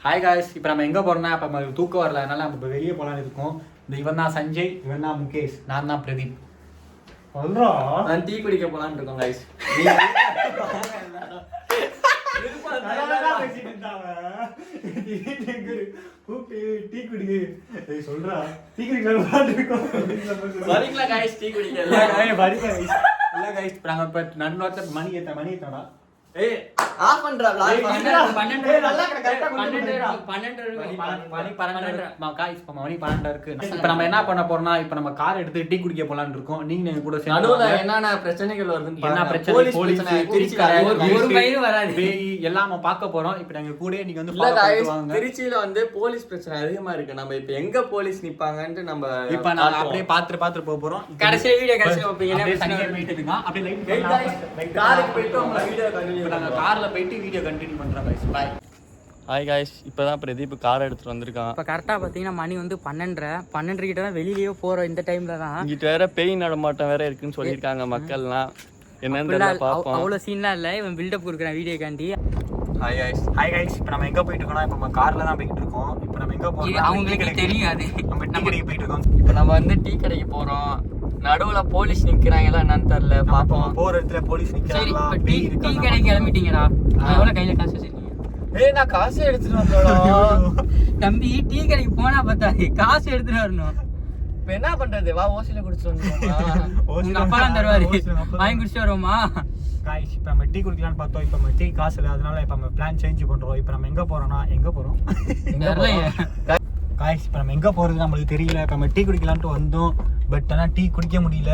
Hi guys, இப்போ நம்ம எங்கே போகிறோம்னா இப்போ நம்ம தூக்கம் வரல, அதனால நம்ம இப்போ வெளியே போகலான்னு இருக்கோம். இவன் தான் சஞ்சய், இவன் தான் முகேஷ், நான் தான் பிரதீப். நான் டீ குடிக்க போலான்னு இருக்கோம் காய்ஸ். வரீங்களா காய்ஸ் டீ குடிக்க? மணி ஏத்தடா. ஏய் ஆஃப் பண்றா லாய் 12 இருக்கு. இப்போ நம்ம என்ன பண்ண போறோம்னா, இப்போ நம்ம கார் எடுத்து டீ குடிக்க போலான்னு இருக்கோம். நீங்க எங்க கூட நடுவுல என்னென்ன பிரச்சனைகள் வருதுன்னு என்ன பிரச்சனை, போலீஸ் ஒரு மயிறு வராது, பேய் எல்லாம் நம்ம பார்க்க போறோம். இப்போ நாங்க கூட நீங்க வந்து இல்ல गाइस, திருச்சியில வந்து போலீஸ் பிரச்சனை அதிகமா இருக்கு. நம்ம இப்போ எங்க போலீஸ் நிப்பாங்கன்னு நம்ம இப்போ நான் அப்படியே பாத்து போக போறோம். கடைசி வீடியோ கடைசி வைப்பீங்க. அப்படியே லைட் காருக்கு போயிட்டு உங்க வீடியோ கண்டினியூ பண்ணாங்க. கார்ல போயிட்டு வீடியோ கண்டினியூ பண்றோம் गाइस. பை. ஹாய் காய்ஸ், இப்போதான் பிரதீப் கார் எடுத்துட்டு வந்திருக்கான். இப்போ கரெக்டாக பார்த்தீங்கன்னா மணி வந்து 12 கிட்ட தான் வெளியிலேயே போகிறோம். இந்த டைமில் தான் இங்கிட்ட வேற பேய் நடமாட்டம் வேற இருக்குன்னு சொல்லியிருக்காங்க மக்கள்லாம். என்னன்னு தெரியல, பார்ப்போம். அவ்வளோ சீன்லாம் இல்லை, இவன் பில்டப் கொடுக்குறான் வீடியோக்காண்டி. ஹாய் காய்ஸ், இப்போ நம்ம எங்க போயிட்டு இருக்கோம்னா, இப்போ நம்ம கார்ல தான் போயிட்டு இருக்கோம். இப்போ நம்ம எங்க போறோம் அவங்களுக்கு தெரியாது. நம்ம டீ கடைக்கு போயிட்டு இருக்கோம். இப்போ நம்ம வந்து டீ கடைக்கு போறோம். நடுவுல போலீஸ் நிக்கிறாங்களா என்னன்னு தெரியல, பாப்போம். போற இடத்துல போலீஸ் சரி, நிக்கிறாங்களா, இப்போ டீ கடைக்கு கிளம்பிட்டீங்கடா. எவ்வளோ கையில் காசு வச்சிருக்கீங்க? ஏய், நான் காசு எடுத்துட்டு வந்தோம். தம்பி, டீ கடைக்கு போனா பார்த்தாரு காசு எடுத்துட்டு வரணும். இப்போ என்ன பண்றது? வா ஓசில குடிச்சிட்டு வந்துருவோம். உங்க அப்பா தான் தருவாரு, வாங்கி குடிச்சிட்டு வருவோமா? गाइस, இப்போ நம்ம டீ குடிக்கலாம்னு பார்த்தோம். இப்போ நம்ம டீ காசு இல்லை, அதனால இப்போ நம்ம பிளான் சேஞ்ச் பண்றோம். இப்போ நம்ம எங்க போறோம்னா, गाइस, இப்போ நம்ம எங்க போறது நம்மளுக்கு தெரியல. இப்போ நம்ம டீ குடிக்கலாம்னு வந்தோம், பட் ஆனா டீ குடிக்க முடியல.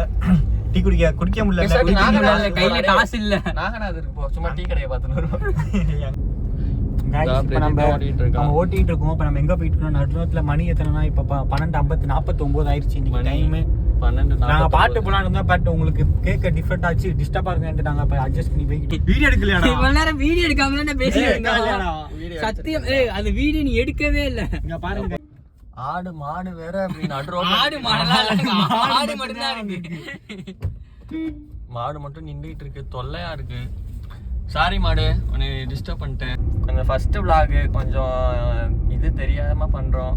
டீ குடிக்க முடியல. கையில காசு இல்ல. நாகநாதருக்கு போ, சும்மா டீ கடையை பார்த்துட்டு வருவோம். गाइस, இப்போ நம்ம ஓட்டிட்டு இருக்கோம். இப்போ நம்ம எங்க போயிட்டு இருக்கோம், நடுரோட்ல மணி எத்தனைனா இப்போ 12:49 ஆயிடுச்சு. இன்னைக்கு டைம் 12. நாங்க பாட்டு போலாம் இருந்தா, பட் உங்களுக்கு கேட்க டிஃபரெண்ட் ஆச்சு, டிஸ்டர்பா இருக்குன்னு நாங்க போய் அட்ஜஸ்ட் பண்ணி போய் வீடியோ எடுக்கலையா. இவ்வளவு நேரம் வீடியோ எடுக்காம தான் பேசிட்டு சத்தியம். அது வீடியோ நீ எடுக்கவே இல்ல. இங்க பாருங்க, ஆடு மாடு வேற அப்படி நடுரோட்ல. ஆடு மாடு மட்டும் தான் இருக்கு. மாடு மட்டும் நின்றுட்டு இருக்கு, தொல்லையா இருக்கு. சாரி மாடு, உன்னை டிஸ்டர்ப் பண்ணிட்டேன். கொஞ்சம் ஃபர்ஸ்ட் vlog கொஞ்சம் இது தெரியாம பண்றோம்.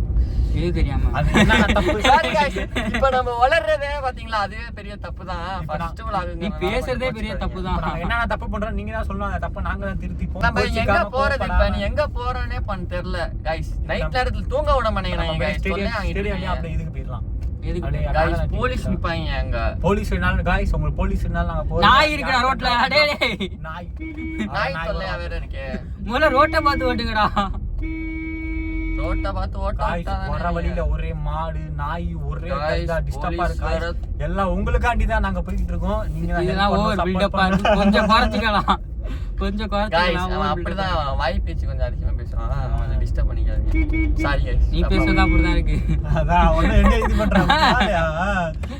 இது தெரியாம அது என்ன தப்பு. சாரி गाइस, இப்போ நம்ம வளர்றதே பாத்தீங்களா, அதுவே பெரிய தப்பு தான். ஃபர்ஸ்ட் vlog நீ பேசுறதே பெரிய தப்பு தான். என்னென்ன தப்பு பண்றோம் நீங்க தான் சொல்லணும். அந்த தப்ப நாங்க தான் திருத்திப்போம். நம்ம எங்க போறது, இப்ப நீ எங்க போறேனே தெரியல गाइस. நைட் நேரத்துல தூங்க விட மாட்டேங்கிறாங்க गाइस. ஸ்டேடியம் அப்படியே இதுக்கு போயிடலாம். गाइस, போலீஸ் நிப்பாங்க அங்க. போலீஸ் இருந்தாலும் गाइस, உங்களுக்கு போலீஸ் இருந்தாலும் நாங்க போறோம். நாய் இருக்குடா ரோட்ல. டேய், நாய் தொல்லையா வேற இருக்கு. முதல்ல ரோட்டை பார்த்து ஓட்டுங்கடா. ரோட்ட பார்த்து गाइस, வர வழியில ஒரே மாடு நாய் ஒரே டிஸ்டர்பா இருக்கு. எல்லாம் உங்களுக்காண்டி தான் நாங்க போயிட்டு இருக்கோம். நீங்க இதெல்லாம் ஓவர் பில்டப்பா இருக்கு, கொஞ்சம் குறைச்சிக்கலாம். கொஞ்சம் குறைச்சிக்கலாம். அப்படிதான் வாய் பேச்சு கொஞ்சம் அதிகமா பேசுறான், கொஞ்சம் டிஸ்டர்ப் பண்ணிக்காதீங்க. சாரி गाइस, நீ பேசுறதா அப்படிதான் இருக்கு. அதான் ஒண்ணு என்ன இது பண்றாங்க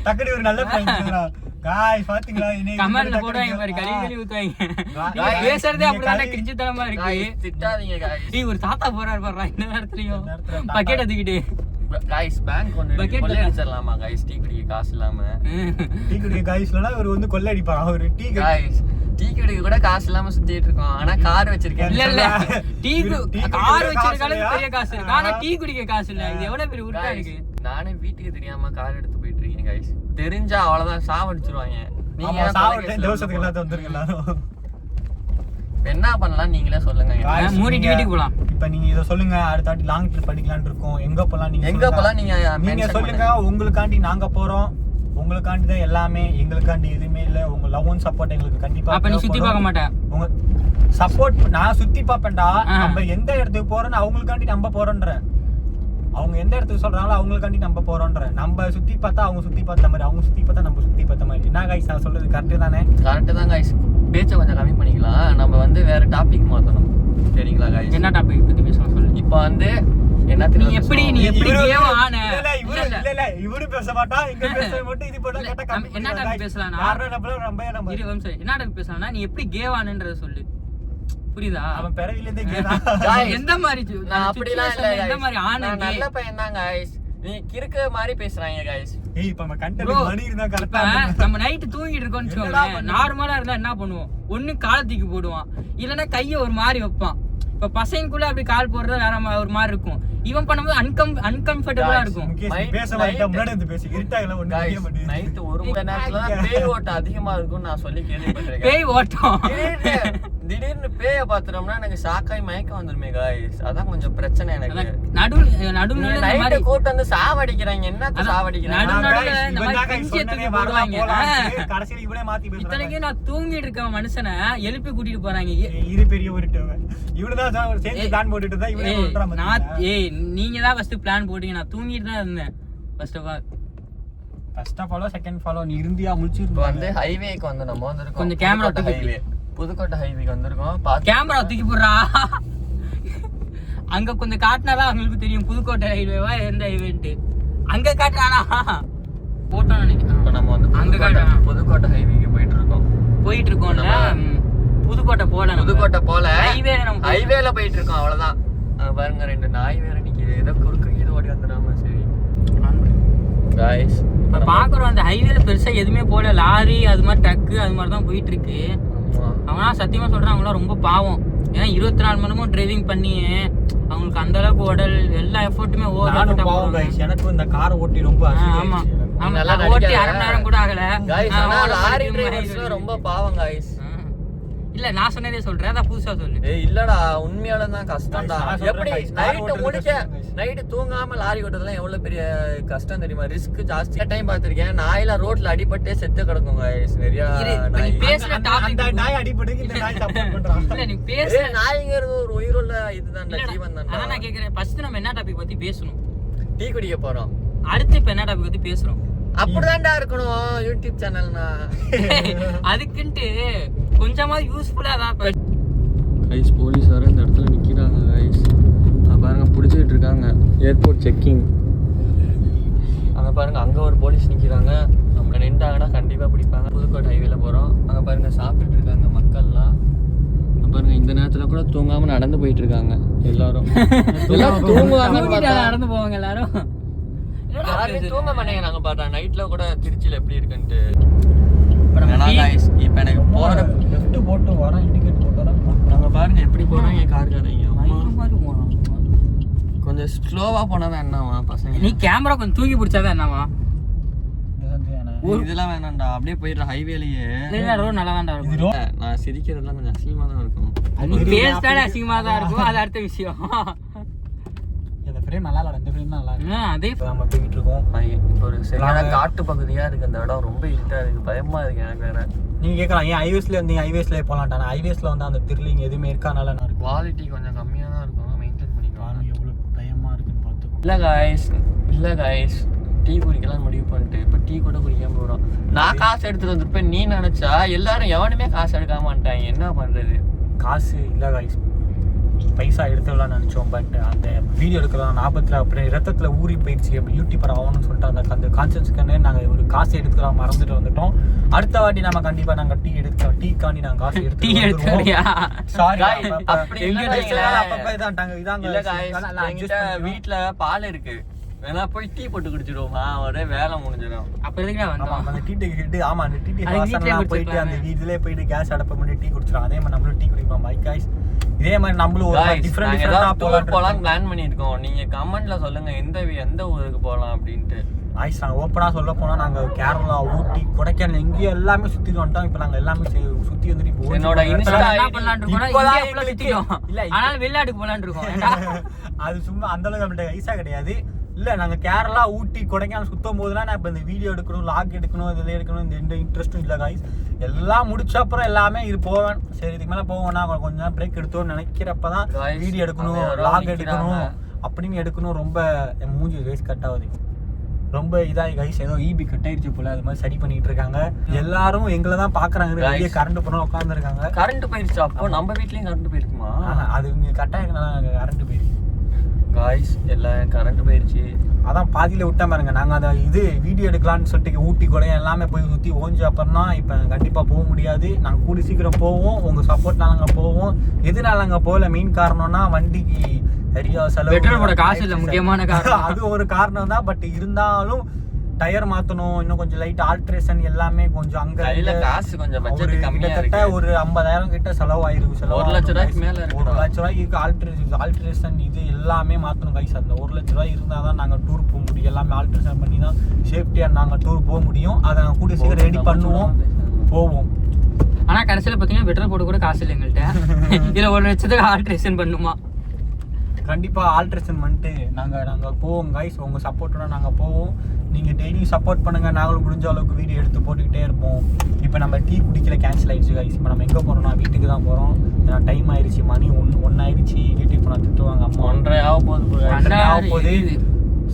டக்குனு ஒரு நல்ல பாயிண்ட். गाइस, பாத்தீங்களா, கமெண்ட்ல போடுவாங்க பாரு, கறி ஊத்துவாங்க. நீ பேசுறதே அப்படிதான் கிரிஞ்சித்தனமா இருக்கு. திட்டாதீங்க गाइस. நீ ஒரு தாத்தா போறாரு பாரு இந்த நேரத்துலயும் பக்கெட் எடுத்துக்கிட்டு. गाइस, பேங்க் ஒன்னு கொள்ளையடிச்சிரலாமா गाइस? டீ குடிக்க காசு இல்லாம. டீ குடிக்க गाइसலனா ஒரு வந்து கொள்ளை அடிப்பான். ஒரு டீ गाइस, டீ குடிக்க கூட காசு இல்லாம சுத்திட்டு இருக்கோம். ஆனா கார் வச்சிருக்கேன். இல்ல கார் வச்சிருக்கால பெரிய காசு இருக்கு, ஆனா டீ குடிக்க காசு இல்ல. இது எவ்வளவு பெரிய உருட்டா இருக்கு. நானே வீட்டுக்கு தெரியாம கார் எடுத்து போயிட்டு இருக்கேன் गाइस. தெரிஞ்சா அவ்வளவுதான், சாவடிச்சிருவாங்க. நீங்க சாவட்டே தோசத்துக்கு எல்லாத்தையும் வந்துருங்க எல்லாரும். என்ன பண்ணலாம் நீங்களே சொல்லுங்க. மூடிட்டு வீட்டுக்கு போலாம். இப்போ நீங்க இத சொல்லுங்க, அடுத்த வாட்டி லாங் ட்ரிப் படிக்கலாம்னு இருக்கோம். எங்க போலாம் நீங்க சொல்லுங்க. உங்களுக்காண்டி நாங்க போறோம், உங்களுக்காண்டி தான் எல்லாமே. எங்களுக்காண்டி எதுவுமே இல்ல. உங்க லவ் அண்ட் சப்போர்ட் எங்களுக்கு கண்டிப்பா. அப்ப நீ சுத்தி பார்க்க மாட்டேன். உங்க சப்போர்ட் நான் சுத்தி பாப்பேன்டா. நம்ம எந்த இடத்துக்கு போறோம்னு அவங்களுக்காண்டி நம்ம போறோம்ன்ற. அவங்க எந்த இடத்துக்கு சொல்றாங்களோ அவங்களுக்காண்டி நம்ம போறோம்ன்ற. நம்ம சுத்தி பார்த்தா அவங்க சுத்தி பார்த்த மாதிரி, அவங்க சுத்தி பார்த்தா நம்ம சுத்தி பார்த்த மாதிரி. என்ன गाइस, நான் சொல்றது கரெக்ட் தானே? கரெக்ட் தான் गाइस. பேச்சை கொஞ்சம் கம்மி பண்ணிக்கலாம். நம்ம வந்து வேற டாபிக் மாத்தணும், சரிங்களா गाइस? என்ன டாபிக் பத்தி பேசலாம் சொல்லு. இப்போ வந்து என்ன நீ எப்படி கேவ ஆன? இல்ல இவரு பேச மாட்டா, இங்க பேச மட்டும் இது போட்டா கட்ட கம்மி. என்ன டாபிக் பேசலாம்? யாரோ நம்ம இரு வம்சம், என்ன டாபிக் பேசலாம்னா நீ எப்படி கேவானன்றத சொல்லு. புரியுதா? அவன் பிறவில இருந்தே கேவா. எந்த மாதிரி நான் அப்படிலாம் இல்ல. எந்த மாதிரி ஆன நல்ல பையன் தான் गाइस. நீ கிறுக்க மாதிரி பேசுறாங்க गाइस. ஏய், இப்ப நம்ம கண்டென்ட் மணி இருந்தா கரெக்ட்டா. நம்ம நைட் தூங்கிட்டு இருக்கோம்னு வச்சுக்கோங்க, நார்மலா இருந்தா என்ன பண்ணுவோம்? ஒண்ணு காலத்துக்கு போடுவான், இல்லனா கைய ஒரு மாதிரி வைப்பான். இப்ப பசங்களுக்குள்ள அப்படி கால் போடுறது வேற ஒரு மாதிரி இருக்கும். இவன் பண்ணும்போது அன்கம்ஃபர்டபுளா இருக்கும். நைட் 1 மணி நேரத்துல பேய் ஓட்டம் அதிகமா இருக்கும் நான் சொல்லி கேள்விப்பட்டிருக்கேன். பேய் ஓட்டம் திடீர்னு பேய பாத்துறோம்னா எனக்கு ஷாக்காய் மயக்கம் வந்துருமே गाइस. அதான் கொஞ்சம் பிரச்சனை எனக்கு. நடுவுல நைட் கூட்ட வந்து சாவடிக்கிறாங்க. என்னத்த சாவடிக்கிறாங்க? நடுவுல இந்த மாதிரி பிஞ்சியத்துக்கு போடுவாங்க. கடைசில இவளே மாத்தி பேசுறாங்க. இத்தனைக்கு நான் தூங்கிட்டு இருக்க மனுஷனை எழுப்பி கூட்டிட்டு போறாங்க. இது பெரிய ஒரு இவனுதான் சேர்ந்து பிளான் போட்டுட்டு இருந்தா இவனே ஓட்றான். நீங்க தான் ஃபர்ஸ்ட் பிளான் போட்டீங்க. நான் தூங்கிட்டு தான் இருந்தேன். First of all second follow நீ இருந்தியா முடிச்சிட்டு வந்து ஹைவேக்கு வந்து நம்ம வந்திருக்கோம். கொஞ்சம் கேமரா ஹைவே புதுக்கோட்டை ஹைவேக்கு வந்திருக்கோம். கேமரா தூக்கி போடுறா. அங்க கொஞ்சம் காட்டினாதான் அவங்களுக்கு தெரியும் புதுக்கோட்டை ஹைவேவா எந்த ஹைவேன்ட்டு. அங்க காட்டுறானா போட்டோ நினைக்கிறேன். இப்போ நம்ம வந்து அங்க புதுக்கோட்டை ஹைவேக்கு போயிட்டு இருக்கோம்ல. புதுக்கோட்டை போல ஹைவேல போயிட்டு இருக்கோம். அவ்வளவுதான். பாருங்க 2 நாய் வேற நிக்குது. ஏதோ குறுக்கு ஓடி வந்துடாம. சரி गाइस பாக்குறோம் அந்த ஹைவேல பெருசா எதுவுமே போல. லாரி அது மாதிரி ட்ரக்கு அது மாதிரி தான் போயிட்டு இருக்கு. அவனா சத்தியமா சொல்றான் அவங்களாம் ரொம்ப பாவம். ஏன்னா 24 மணி நேரமும் டிரைவிங் பண்ணி அவங்களுக்கு அந்த அளவுக்கு உடல் எல்லா எஃபோர்ட்டுமே எனக்கு இந்த காரை ஓட்டி ரொம்ப ஆமா ஓட்டி 1/2 மணி நேரம் கூட ஆகல. லாரி டிரைவர்ஸ் ரொம்ப பாவம் गाइस. இல்ல நான் சொன்னதே சொல்றேன். அத புதுசா சொல்லு. இல்லடா உண்மையால தான் கஷ்டம்டா. எப்படி நைட் தூங்காம லாரி ஓட்டுறதுலாம் எவ்வளவு பெரிய கஷ்டம் தெரியுமா? ரிஸ்க் ஜாஸ்தி. டைம் பாத்திருக்கேன் நாயில ரோட்ல அடிபட்டே செத்து கிடக்கும் गाइस. நிறைய நாய் பேசுற டாபிக் நாய் அடிபடுக்கு இந்த நாய் சப்போர்ட் பண்றான். இல்ல நீ பேசுற நாய்ங்கிறது ஒரு உயிருள்ள இதுதான் ஜீவன் தான். அத நான் கேக்குறேன். ஃபர்ஸ்ட் நம்ம என்ன டாபிக் பத்தி பேசணும்? டீ குடிக்க போறோம். அடுத்து இப்ப என்ன டாபிக் பத்தி பேசுறோம்? அப்படிதான்டா இருக்கணும் யூடியூப் சேனல்னா. அதுக்குன்ட்டு கொஞ்சமா யூஸ்ஃபுல்லா தான். गाइस போலீஸ் வர இந்த இடத்துல நிக்கிறாங்க गाइस. பாருங்க புடிச்சிட்டு இருக்காங்க. Airport checking. அங்க பாருங்க அங்க ஒரு போலீஸ் நிக்கிறாங்க. நம்ம நின்றாங்கன்னா கண்டிப்பா பிடிப்பாங்க. புதுக்கோட்டை ஹைவேல போறோம். அங்க பாருங்க சாப்பிட்டுட்டு இருக்காங்க மக்கள்லாம். பாருங்க இந்த நேரத்துல கூட தூங்காம நடந்து போயிட்டு இருக்காங்க எல்லாரும். எல்லாரும் தூங்குவாங்க நடந்து போவாங்க எல்லாரும். தூங்க மாட்டேங்க. நாங்க பார்த்தா நைட்ல கூட திருச்சியில எப்படி இருக்குன்ட்டு. இப்ப எனக்கு போற லெஃப்ட் போட்டு வரேன் இண்டிகேட் போட்டு நாங்க பாருங்க எப்படி போறாங்க கார்காரங்க. கொஞ்சம் ஸ்லோவா போனாதான் என்னவா பசங்க? நீ கேமரா கொஞ்சம் தூக்கி பிடிச்சாதான் என்னவா? இதெல்லாம் வேணாம்டா அப்படியே போயிடுற ஹைவேலயே. ரோடு நல்லா தான்டா இருக்கும். நான் சிரிக்கிறதுலாம் கொஞ்சம் அசிங்கமா தான் இருக்கும். பேஸ்டாலே அசிங்கமா தான் இருக்கும். அது அடுத்த விஷயம். இந்த ஃப்ரேம் நல்லா இல்ல. இந்த ஃப்ரேம் நல்லா இல்ல. அதே நம்ம போயிட்டு இருக்கோம். இப்போ ஒரு சரியான காட்டு பகுதியா இருக்கு. அந்த இடம் ரொம்ப இருட்டா இருக்கு. பயமா இருக்கு எனக்கு வேற. நீங்க கேட்கலாம் ஏன் ஹைவேஸ்ல இருந்தீங்க ஹைவேஸ்ல போலாம்டா. ஹைவேஸ்ல வந்து அந்த த்ரில்லிங் எதுவுமே இருக்கனால நான் குவாலிட்டி கொஞ்சம் கம்மியா தான் இருக்கும். மெயின்டைன் பண்ணிக்கலாம். எவ்வளவு பயமா இருக்குன்னு பார்த்துக்கோ. இல்ல गाइस டீ குடிக்கலாம் முடிவு பண்ணிட்டு இப்போ டீ கூட குடிக்காம போறோம். நான் காசு எடுத்துட்டு வந்திருப்பேன். நீ நினைச்சா எல்லாரும் எவனுமே காசு எடுக்காம வந்துட்டாங்க. என்ன பண்றது? காசு இல்ல गाइस. பைசா எடுத்துடலாம்னு நினச்சோம். பட் அந்த வீடியோ எடுக்கலாம் 40 அப்புறம் ரத்தத்தில் ஊறி போயிடுச்சு. அப்படி யூடியூபர் ஆகணும்னு சொல்லிட்டு அந்த கான்சென்ஸ்க்கானே நாங்கள் ஒரு காசு எடுத்துக்கலாம் மறந்துட்டு வந்துட்டோம். அடுத்த வாட்டி நம்ம கண்டிப்பாக நாங்கள் டீ எடுத்துக்கலாம். டீக்காண்டி நாங்கள் காசு வீட்டுல பால் இருக்கு. வேணா போய் டீ போட்டு குடிச்சிடுவோமா? ஒரே வேலை முடிஞ்சிடும். அப்ப எதுக்கு அந்த டீ ஆமா அந்த டீ போயிட்டு அந்த இதுலயே போயிட்டு கேஸ் அடப்ப பண்ணி டீ குடிச்சிடும். அதே மாதிரி நம்மளும் டீ குடிப்போம். பை गाइस இதே மாதிரி நம்மளும் ஒரு டிஃபரெண்டா போலாம் பிளான் பண்ணிருக்கோம். நீங்க கமெண்ட்ல சொல்லுங்க எந்த ஊருக்கு போலாம் அப்படின்ட்டு. गाइस நாங்க ஓப்பனா சொல்ல போனா நாங்க கேரளா ஊட்டி கொடைக்கானல் எங்கேயும் எல்லாமே சுத்தி வந்துட்டோம். இப்போ நாங்க எல்லாமே சுத்தி வந்துட்டு இப்போ என்னோட இன்ஸ்டா என்ன பண்ணலாம்னு இருக்கோம். இந்தியாக்குள்ள சுத்திட்டோம். இல்ல ஆனா வெளிநாட்டுக்கு போலாம்னு இருக்கோம். அது சும்மா அந்த அளவுக்கு நம்மட்ட ஐசா கிடையாது. இல்ல நாங்க கேரளா ஊட்டி கொடைக்கானல் சுத்தும் போதுலாம் நான் இப்போ இந்த வீடியோ எடுக்கணும் லாக் எடுக்கணும் இதில் எடுக்கணும் எந்த இன்ட்ரெஸ்ட்டும் இல்லை गाइस. எல்லாம் முடிச்ச அப்புறம் எல்லாமே இது போவேன். சரி இதுக்கு மேலே போவேன்னா கொஞ்சம் நேரம் பிரேக் எடுத்தோம்னு நினைக்கிறப்பதான் வீடியோ எடுக்கணும் லாக் எடுக்கணும் அப்படின்னு எடுக்கணும். ரொம்ப என் மூஞ்சி வேஸ்ட் கட் ஆகுது. ரொம்ப இதாகி गाइस ஏதோ ஈபி கட் ஆயிடுச்சு போல. அது மாதிரி சரி பண்ணிட்டு இருக்காங்க. எல்லாரும் எங்களை தான் பாக்குறாங்க. வெளியே கரண்ட் போனா உட்கார்ந்து இருக்காங்க. கரண்ட் போயிருச்சு. அப்போ நம்ம வீட்லயும் கரண்ட் போயிருக்குமா? அது இங்க கட் ஆயிருக்கனால கரண்ட் போயிருக்கு गाइस. எல்லாம் கரண்ட் போயிருச்சு. அதான் பாதியில விட்டா பாருங்க. நாங்க அதை இது வீடியோ எடுக்கலாம்னு சொல்லிட்டு ஊட்டி கூட எல்லாமே போய் சுற்றி ஓஞ்சி அப்புறம் தான் இப்போ கண்டிப்பாக போக முடியாது. நாங்கள் கூடி சீக்கிரம் போவோம். உங்கள் சப்போர்ட்னால நாங்கள் போவோம். எதுனால அங்கே போகல மெயின் காரணம்னா வண்டிக்கு சரியா செலவு பெட்ரோல் போட காசு இல்லை முக்கியமான காரணம். அது ஒரு காரணம் தான். பட் இருந்தாலும் டயர் மாத்தணும், இன்னும் கொஞ்சம் லைட் ஆல்ட்ரேஷன் எல்லாமே கொஞ்சம் அங்க கையில காசு கொஞ்சம் பட்ஜெட் கம்மியா கிட்டத்தட்ட இருக்கு. ஒரு 50,000 கிட்ட செலவாயிருக்கு. 1 லட்ச ரூபாய்க்கு மேல இருக்கு. 1 லட்ச ரூபாய்க்கு ஆல்ட்ரேஷன் இது எல்லாமே மாத்தணும் கைஸ். அந்த 1 லட்ச ரூபாய் இருந்தாதான் நாங்க டூர் போக முடியும். எல்லாமே ஆல்ட்ரேஷன் பண்ணி தான் சேஃப்டியா நாங்க டூர் போக முடியும். அதை நாங்க கூடிய சீக்கிரம் ரெடி பண்ணுவோம், போவோம். ஆனா கடைசியில பாத்தீங்கன்னா பெட்ரோல் போட கூட காசு இல்லை எங்கள்கிட்ட. இதுல 1 லட்சத்துக்கு ஆல்ட்ரேஷன் பண்ணுமா? கண்டிப்பா ஆல்ட்ரேஷன் பண்ணிட்டு நாங்க போவோம் கைஸ். உங்க சப்போர்ட்டோட நாங்க போவோம். நீங்க டெய்லி சப்போர்ட் பண்ணுங்க. நாங்களும் முடிஞ்ச அளவுக்கு வீடியோ எடுத்து போட்டுக்கிட்டே இருப்போம். இப்போ நம்ம டீ குடிக்கல, கேன்சல் ஆயிடுச்சு கைஸ். இப்போ நம்ம எங்க போறோம்னா வீட்டுக்கு தான் போறோம். டைம் ஆயிடுச்சு, மணி 1 ஆயிடுச்சு. வீட்டுக்கு போனா திட்டுவாங்க அம்மா. 1:30 ஆக போகுது. 1:30 ஆக போகுது.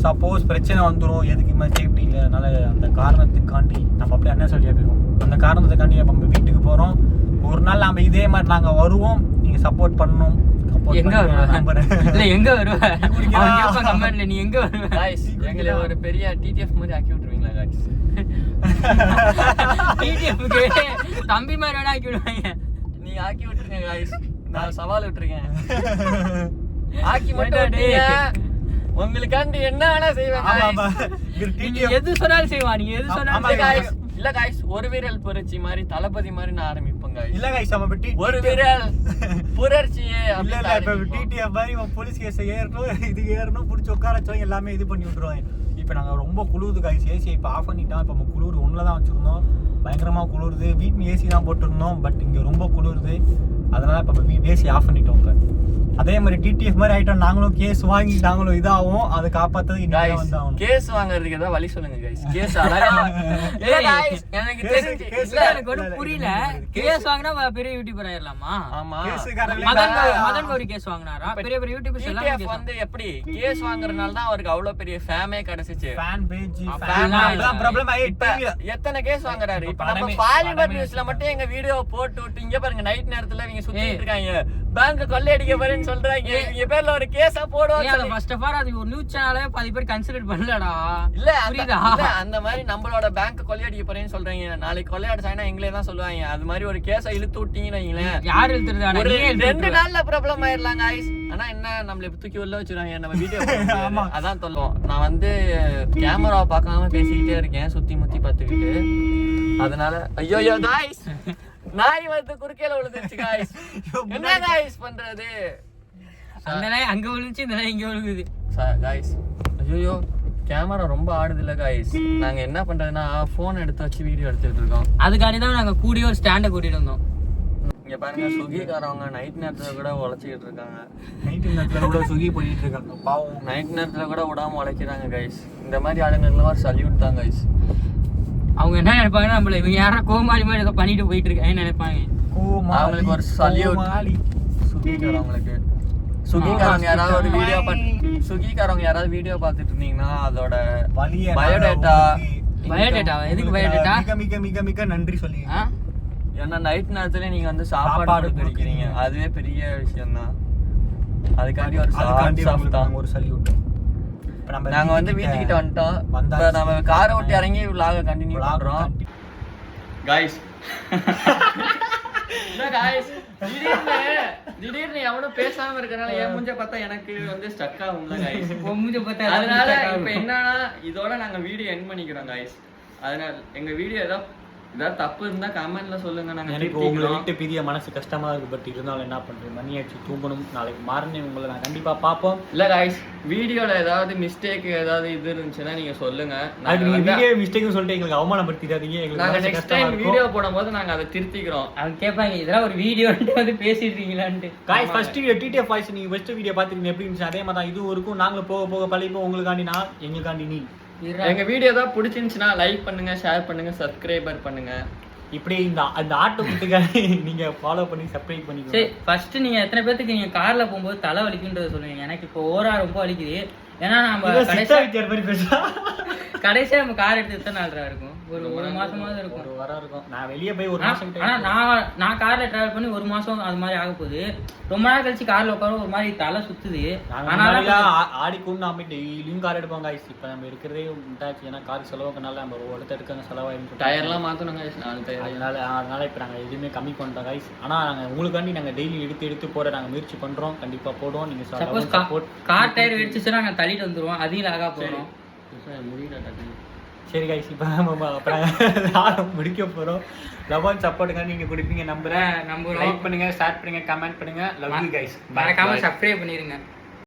சப்போஸ் பிரச்சனை வந்துடும், எதுக்கு மாதிரி சேஃப்டி இல்லை. அதனால அந்த காரணத்துக்காண்டி நம்ம அப்படியே என்ன சொல்லியா போயிடுவோம். அந்த காரணத்துக்காண்டி நம்ம வீட்டுக்கு போறோம். ஒரு நாள் நம்ம இதே மாதிரி நாங்க வருவோம். நீங்க சப்போர்ட் பண்ணணும். எங்க வருவ? இல்ல எங்க வருவ? அவன் கேட்பான் கமெண்ட்ல, நீ எங்க வருவ? गाइस எங்களை ஒரு பெரிய டிடிஎஃப் மாதிரி ஆக்கி விட்டுருவீங்களா गाइस? டிடிஎஃப்க்கு தம்பி மாதிரி வேணா ஆக்கி விடுவாங்க. நீ ஆக்கி விட்டுருங்க गाइस. நான் சவால் விட்டுருக்கேன். ஆக்கி மட்டும் விட்டீங்க, உங்களுக்காண்டி என்ன வேணா செய்வேன். நீங்க எது சொன்னாலும் செய்வான். நீங்க எது சொன்னாலும் இல்ல गाइस, ஒரு வீரல் புரட்சி மாதிரி தளபதி மாதிரி நான் ஆரம்பிப்பேன் गाइस. இல்ல கைஸ், நம்ம ஒரு வீரல் புரட்சியே இல்ல இப்ப டிடிஎஃப் மாதிரி போலீஸ் கேஸ் ஏறணும், இது ஏறணும், புடிச்சு உட்கார வச்சோம், எல்லாமே இது பண்ணி விட்டுருவாங்க. இப்ப நாங்க ரொம்ப குளிருது கைஸ். ஏசி இப்ப ஆஃப் பண்ணிட்டோம். இப்ப நம்ம குளிர் 1ல தான் வச்சிருந்தோம். பயங்கரமா குளிருது. வீட்டு ஏசி தான் போட்டிருந்தோம். பட் இங்க ரொம்ப குளிருது. அதனால இப்ப ஏசி ஆஃப் பண்ணிட்டோம். இப்ப அதே மாதிரி டிடிஎஃப் மாதிரி ஆயிட்டோம். நாங்களும் கேஸ் வாங்கி நாங்களும் இதாகும். அதை காப்பாத்தது இன்னைக்கு வந்தாகும். கேஸ் வாங்குறதுக்கு ஏதாவது வழி சொல்லுங்க गाइस. கேஸ் அழகா இல்ல गाइस, எனக்கு தெரிஞ்சு இல்ல, எனக்கு ஒன்றும் புரியல. கேஸ் வாங்கினா பெரிய யூடியூபர் ஆயிரலாமா? ஆமா, மதன் கௌரி கேஸ் வாங்கினாரா? பெரிய பெரிய யூடியூபர்ஸ் எல்லாம் டிடிஎஃப் வந்து எப்படி கேஸ் வாங்குறதுனால தான் அவருக்கு அவ்வளவு பெரிய ஃபேமே கிடைச்சிச்சு. ஃபேன் பேஜ் எல்லாம் ப்ராப்ளம் ஆயிட்டு எத்தனை கேஸ் வாங்குறாரு. இப்ப நம்ம பாலிமர் நியூஸ்ல மட்டும் எங்க வீடியோ போட்டு விட்டு இங்க பாருங்க, நைட் நேரத்துல இவங்க சுத்திட்டு இருக்காங்க, பேங்க் கொள்ளையடிக்க போறேன்னு சொல்றாங்க. இவங்க பேர்ல ஒரு கேஸா போடுவாங்க. ஃபர்ஸ்ட் ஆஃப் ஆல் அது ஒரு நியூஸ் சேனலே பாதி பேர் கன்சிடர் பண்ணலடா. இல்ல புரியுதா? அந்த மாதிரி நம்மளோட பேங்க் கொள்ளையடிக்க போறேன்னு சொல்றீங்க. நாளைக்கு கொள்ளையடிச்சாங்கன்னா எங்களே தான் சொல்லுவாங்க. அது மாதிரி ஒரு கேஸை இழுத்து விட்டீங்கன்னு வைங்களேன், யார் இழுத்துறதா? 2 நாள்ல ப்ராப்ளம் ஆயிரலாம் गाइस. ஆனா என்ன, நம்மள தூக்கி உள்ள வச்சிருவாங்க நம்ம வீடியோ. அதான் சொல்லுவோம். நான் வந்து கேமராவை பார்க்காம பேசிக்கிட்டே இருக்கேன், சுத்தி முத்தி பார்த்துக்கிட்டு. அதனால ஐயோ गाइस, நாய் வந்து குறுக்கேல விழுந்துருச்சு गाइस. என்ன गाइस பண்றது? அந்த நாய் அங்க விழுந்துச்சு, இந்த நாய் இங்க விழுகுது गाइस. ஐயோ கேமரா ரொம்ப ஆடுது இல்ல गाइस. நாங்க என்ன பண்றதுன்னா போன் எடுத்து வச்சு வீடியோ எடுத்துட்டு இருக்கோம். அதுக்காண்டி தான் நாங்க கூடிய ஒரு ஸ்டாண்டை கூட்டிட்டு வந்தோம். இங்க பாருங்க, சுகிக்காரவங்க நைட் நேரத்துல கூட உழைச்சிக்கிட்டு இருக்காங்க. நைட் நேரத்துல கூட சுகி பண்ணிட்டு இருக்காங்க பாவம். நைட் நேரத்துல கூட விடாம உழைக்கிறாங்க गाइस. இந்த மாதிரி ஆளுங்களுக்குலாம் சல்யூட் தான் गाइस. அவங்க என்ன நினைப்பாங்கன்னா, நம்மள இவங்க யாரா கோமாளி மாதிரி ஏதோ பண்ணிட்டு போயிட்டு இருக்காங்கன்னு நினைப்பாங்க. அவங்களுக்கு ஒரு சல்யூட் சுகிக்காரவங்களுக்கு. சுகிக்காரவங்க யாராவது ஒரு வீடியோ சுகிக்காரவங்க யாராவது வீடியோ பார்த்துட்டு இருந்தீங்கன்னா அதோட பயோடேட்டா எதுக்கு பயோடேட்டா? மிக மிக மிக மிக நன்றி சொல்லி. ஏன்னா நைட் நேரத்துல நீங்க வந்து சாப்பாடு கிடைக்கிறீங்க, அதுவே பெரிய விஷயம் தான். அதுக்காண்டி ஒரு சல்யூட். நாங்க வந்து வீட்டுக்கிட்ட வந்துட்டோம். இப்ப நம்ம காரை விட்டு இறங்கி vlog கண்டினியூ பண்றோம் गाइस. திடீர்னு எவனும் பேசாம இருக்கறனால என் மூஞ்ச பார்த்தா எனக்கு வந்து ஸ்டக் ஆகும்ல गाइस. மூஞ்ச பார்த்தா அதனால இப்போ என்னன்னா இதோட நாங்க வீடியோ எண்ட் பண்ணிக்கிறோம் गाइस. அதனால எங்க வீடியோ ஏதாவது தப்பு இருந்தா கமெண்ட்ல சொல்லுங்க. நாங்க எனக்கு உங்களை விட்டு பெரிய மனசு கஷ்டமா இருக்கு. பட் இருந்தாலும் என்ன பண்றேன், மணி ஆச்சு, தூங்கணும். நாளைக்கு மார்னிங் உங்களை நான் கண்டிப்பா பாப்போம். இல்ல गाइस, வீடியோல ஏதாவது மிஸ்டேக் ஏதாவது இது இருந்துச்சுன்னா நீங்க சொல்லுங்க. நீங்க வீடியோ மிஸ்டேக்னு சொல்லிட்டு எங்களுக்கு அவமானப்படுத்திடாதீங்க. நாங்க நெக்ஸ்ட் டைம் வீடியோ போடும்போது நாங்க அதை திருத்திக்கிறோம். அவங்க கேட்பாங்க, இதெல்லாம் ஒரு வீடியோன்ட்டு வந்து பேசிட்டு இருக்கீங்களான்ட்டு. Guys first video TTF voice நீங்க ஃபர்ஸ்ட் வீடியோ பாத்துக்கிங்க எப்படி இருந்துச்சு, அதே மாதிரி தான் இது இருக்கும். நாங்களும் போக போக பழகிப்போம். உங்களுக்காண்டி நான், எங்களுக்காண்டி நீ. எங்க வீடியோ தான் பிடிச்சிருந்துச்சுன்னா லைக் பண்ணுங்க, ஷேர் பண்ணுங்க, சப்ஸ்கிரைபர் பண்ணுங்க. இப்படி இந்த ஆட்டோமேட்டிக்காக நீங்க ஃபாலோ பண்ணி சப்ஸ்கிரைப் பண்ணிக்கோங்க. சரி, ஃபர்ஸ்ட் நீங்க எத்தனை பேருக்கு நீங்க கார்ல போகும்போது தலை வலிக்குன்றத சொல்லுவீங்க. எனக்கு இப்போ ஓரா ரொம்ப வலிக்குது. ஏன்னா நம்ம கடைசியா நம்ம கார் எடுத்து எத்தனை நாள் இருக்கும்? ஒரு மாசமாவது இருக்கும். ஒரு வாரம் இருக்கும். நான் வெளியே போய் ஒரு மாசம். ஆனா நான் கார்ல டிராவல் பண்ணி ஒரு மாசம் அது மாதிரி ஆக போகுது. ரொம்ப நாள் கழிச்சு கார்ல உட்கார ஒரு மாதிரி தலை சுத்துது. ஆனாலும் ஆடிக்கும் நாம டெய்லியும் கார் எடுப்போம் गाइस. இப்ப நம்ம இருக்கிறதே உண்டாச்சு. ஏன்னா கார் செலவுக்குனால நம்ம ஒருத்தர் எடுக்க செலவாயிருக்கு. டயர்லாம் மாத்தணும் गाइस, 4 டயர். அதனால இப்ப நாங்க எதுவுமே கம்மி பண்ணிட்டோம் गाइस. ஆனா நாங்க உங்களுக்காண்டி நாங்க டெய்லி எடுத்து போட நாங்க முயற்சி பண்றோம். கண்டிப்பா போடுவோம். நீங்க சப்போஸ் கார் டயர் வெடிச்சுச்சுன்னா நாங்க தள்ளிட்டு வந்துருவோம். அதையும் லாகா போறோம். முடியல டக்கு. சரி கைஸ் இப்போ அப்புறம் முடிக்க போகிறோம். லவ் அண்ட் சப்போர்ட்டுங்க நீங்கள் கொடுப்பீங்க நம்புறேன். நம்புறோம். லைக் பண்ணுங்க, ஷேர் பண்ணுங்க, கமெண்ட் பண்ணுங்க. Love you guys. மறக்காம சப்ஸ்கிரைப் பண்ணிருங்க.